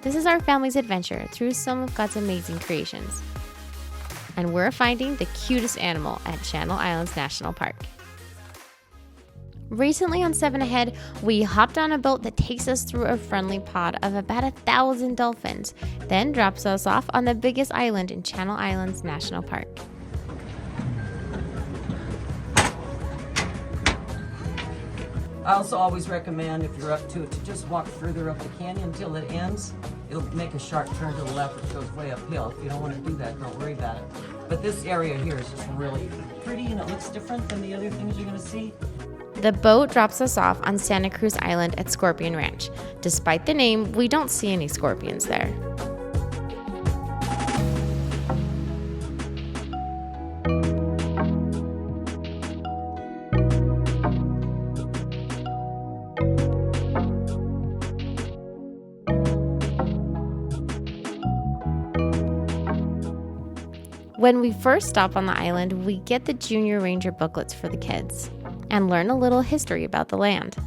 This is our family's adventure through some of God's amazing creations. And we're finding the cutest animal at Channel Islands National Park. Recently on 7 Ahead, we hopped on a boat that takes us through a friendly pod of about 1,000 dolphins, then drops us off on the biggest island in Channel Islands National Park. I also always recommend, if you're up to it, to just walk further up the canyon until it ends. It'll make a sharp turn to the left, which goes way uphill. If you don't want to do that, don't worry about it. But this area here is just really pretty, and it looks different than the other things you're going to see. The boat drops us off on Santa Cruz Island at Scorpion Ranch. Despite the name, we don't see any scorpions there. When we first stop on the island, we get the Junior Ranger booklets for the kids and learn a little history about the land.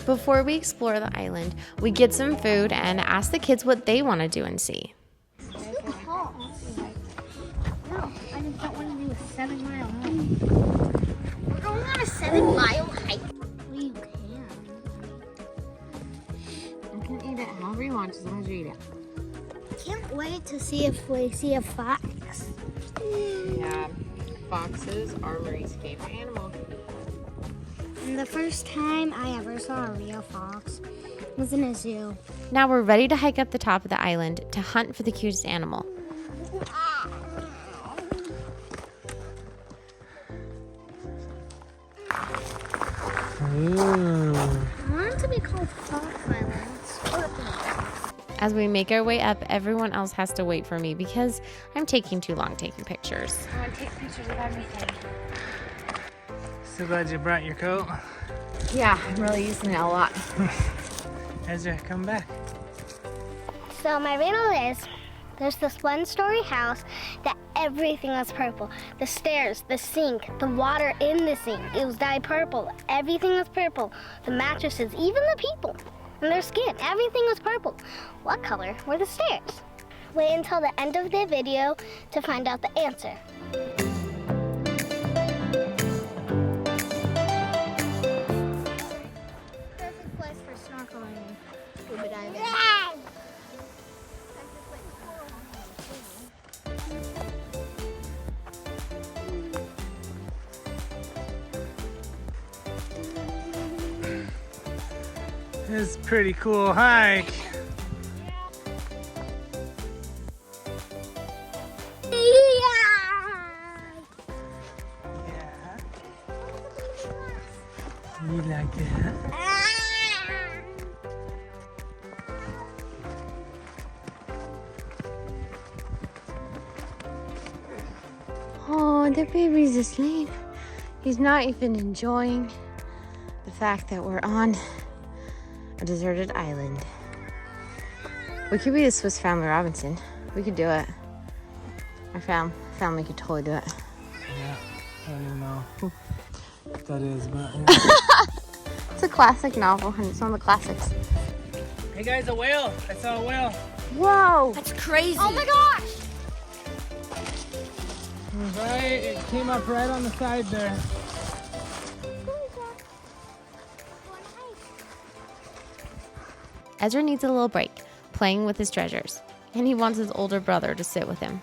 Before we explore the island, we get some food and ask the kids what they want to do and see. No, I just don't want to do a 7-mile hike. We're going on a 7-mile hike. Well, you can. You can eat it however you want, as long as you eat it. Can't wait to see if we see a fox. Yeah, foxes are Marie's favorite animal. And the first time I ever saw a real fox was in a zoo. Now we're ready to hike up the top of the island to hunt for the cutest animal. I want it to be called Fox Island. As we make our way up, everyone else has to wait for me because I'm taking too long taking pictures. I want to take pictures of everything. So glad you brought your coat. Yeah, I'm really using it a lot. Ezra, come back. So my riddle is, there's this one-story house that everything was purple. The stairs, the sink, the water in the sink, it was dyed purple. Everything was purple. The mattresses, even the people and their skin, everything was purple. What color were the stairs? Wait until the end of the video to find out the answer. Perfect place for snorkeling and scuba diving. It's a pretty cool hike. Yeah. You like that? Oh, the baby's asleep. He's not even enjoying the fact that we're on a deserted island. We could be the Swiss Family Robinson. We could do it. Our family could totally do it. Yeah, I don't even know what that is, but yeah. It's a classic novel, and it's one of the classics. Hey guys, a whale! I saw a whale. Whoa! That's crazy. Oh my gosh! Right, it came up right on the side there. Ezra needs a little break, playing with his treasures, and he wants his older brother to sit with him.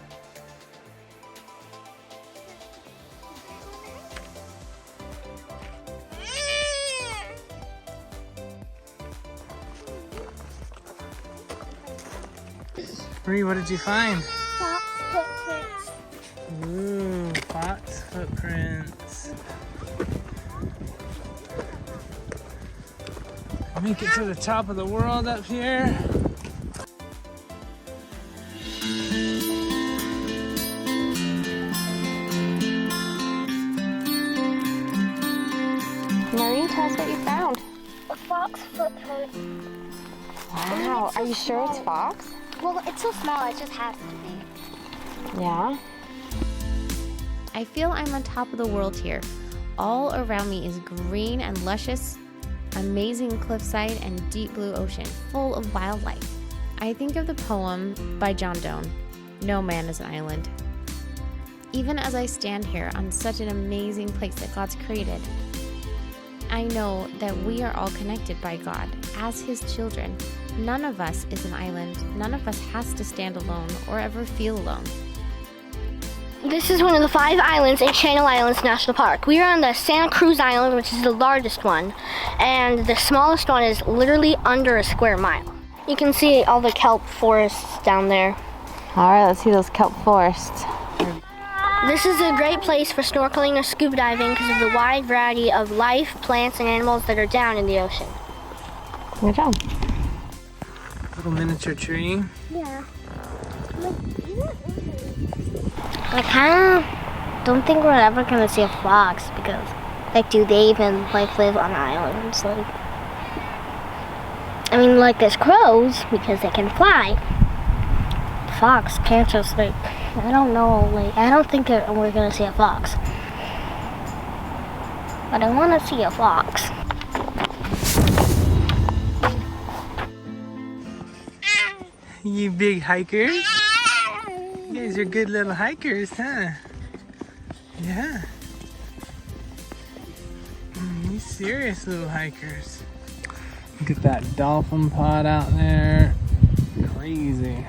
Bree, what did you find? Fox footprints. Ooh, fox footprints. Make it to the top of the world up here. Marie, tell us what you found. A fox footprint. Wow, are you sure it's fox? Well, it's so small, it just has to be. Yeah. I feel I'm on top of the world here. All around me is green and luscious, amazing cliffside and deep blue ocean, full of wildlife. I think of the poem by John Donne, "No Man is an Island." Even as I stand here on such an amazing place that God's created, I know that we are all connected by God as His children. None of us is an island. None of us has to stand alone or ever feel alone. This is one of the 5 islands in Channel Islands National Park. We are on the Santa Cruz Island, which is the largest one, and the smallest one is literally under a square mile. You can see all the kelp forests down there. All right, let's see those kelp forests. This is a great place for snorkeling or scuba diving because of the wide variety of life, plants, and animals that are down in the ocean. Good job. Little miniature tree. Yeah. I kind of don't think we're ever going to see a fox because, like, do they even, like, live on islands? Like, I mean, like, there's crows because they can fly. Fox can't just, like, I don't know, like, I don't think that we're going to see a fox. But I want to see a fox. You big hikers. You guys are good little hikers, huh? Yeah. You serious little hikers. Look at that dolphin pod out there. Crazy.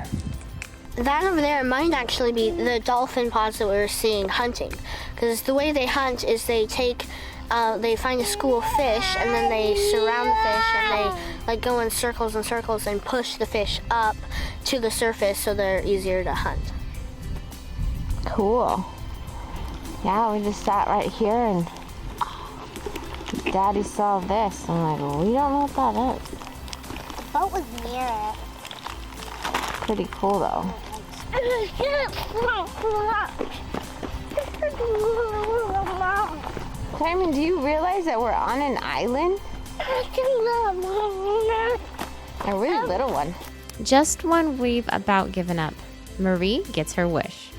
That over there might actually be the dolphin pods that we were seeing hunting. Because the way they hunt is they take, they find a school of fish and then they surround the fish and they like go in circles and circles and push the fish up to the surface so they're easier to hunt. Cool. Yeah, we just sat right here and Daddy saw this. I'm like, well, we don't know what that is. The boat was near it. Pretty cool though. Carmen, do you realize that we're on an island? A really little one. Just when we've about given up, Marie gets her wish.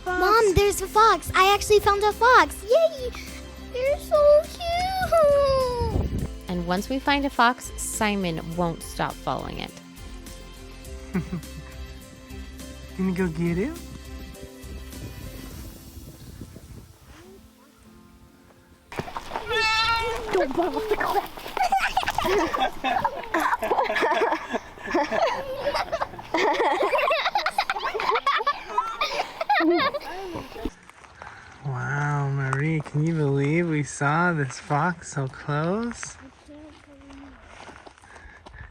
Mom, there's a fox. I actually found a fox. Yay! They're so cute. And once we find a fox, Simon won't stop following it. Gonna go get him? Don't fall off the cliff. Wow, Marie, can you believe we saw this fox so close?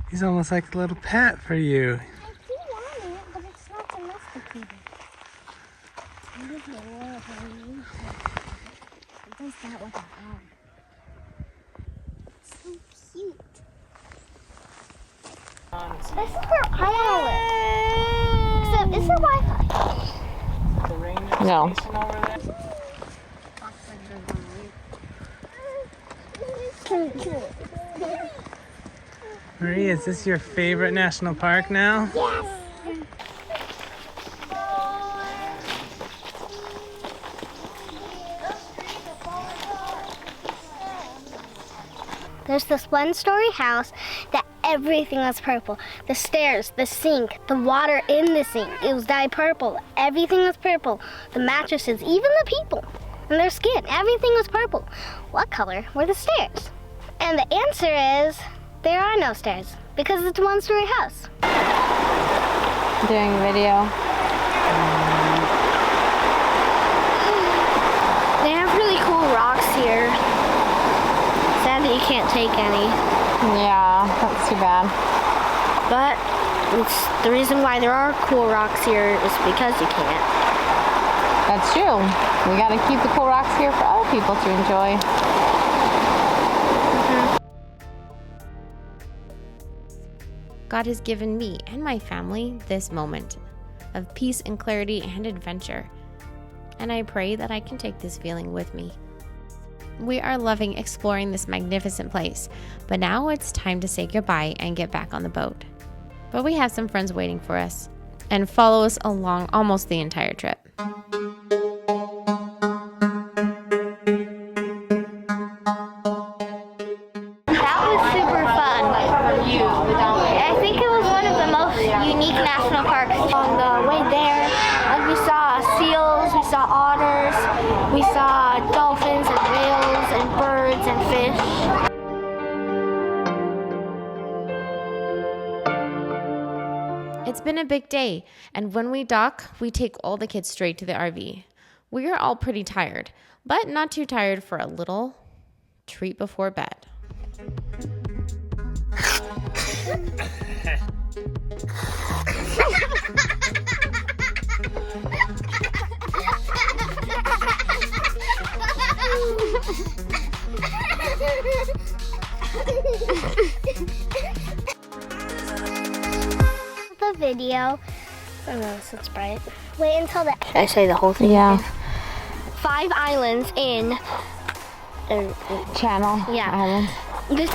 He's almost like a little pet for you. I do want it, but it's not domesticated. It does that with an arm. So cute. This is where I want to live. Except, is there Wi-Fi? The ranger No. station over there. Marie, is this your favorite national park now? Yes. There's this one-story house that everything was purple. The stairs, the sink, the water in the sink. It was dyed purple. Everything was purple. The mattresses, even the people and their skin, everything was purple. What color were the stairs? And the answer is there are no stairs because it's a one-story house. Doing a video. They have really cool rocks here. Sad that you can't take any. Yeah, that's too bad. But it's the reason why there are cool rocks here is because you can't. That's true. We gotta keep the cool rocks here for other people to enjoy. God has given me and my family this moment of peace and clarity and adventure. And I pray that I can take this feeling with me. We are loving exploring this magnificent place, but now it's time to say goodbye and get back on the boat. But we have some friends waiting for us and follow us along almost the entire trip. That was super fun. I think it was National Park. On the way there, we saw seals, we saw otters, we saw dolphins and whales and birds and fish. It's been a big day, and when we dock, we take all the kids straight to the RV. We are all pretty tired, but not too tired for a little treat before bed. The video. Oh no, so it's bright. Wait until the. Should I say the whole thing? Yeah. 5 islands in. Channel. Yeah. Islands. This.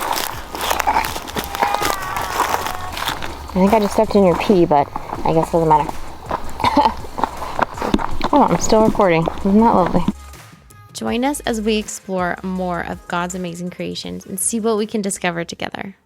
I think I just stepped in your pee, but I guess it doesn't matter. Oh, I'm still recording. Isn't that lovely? Join us as we explore more of God's amazing creations and see what we can discover together.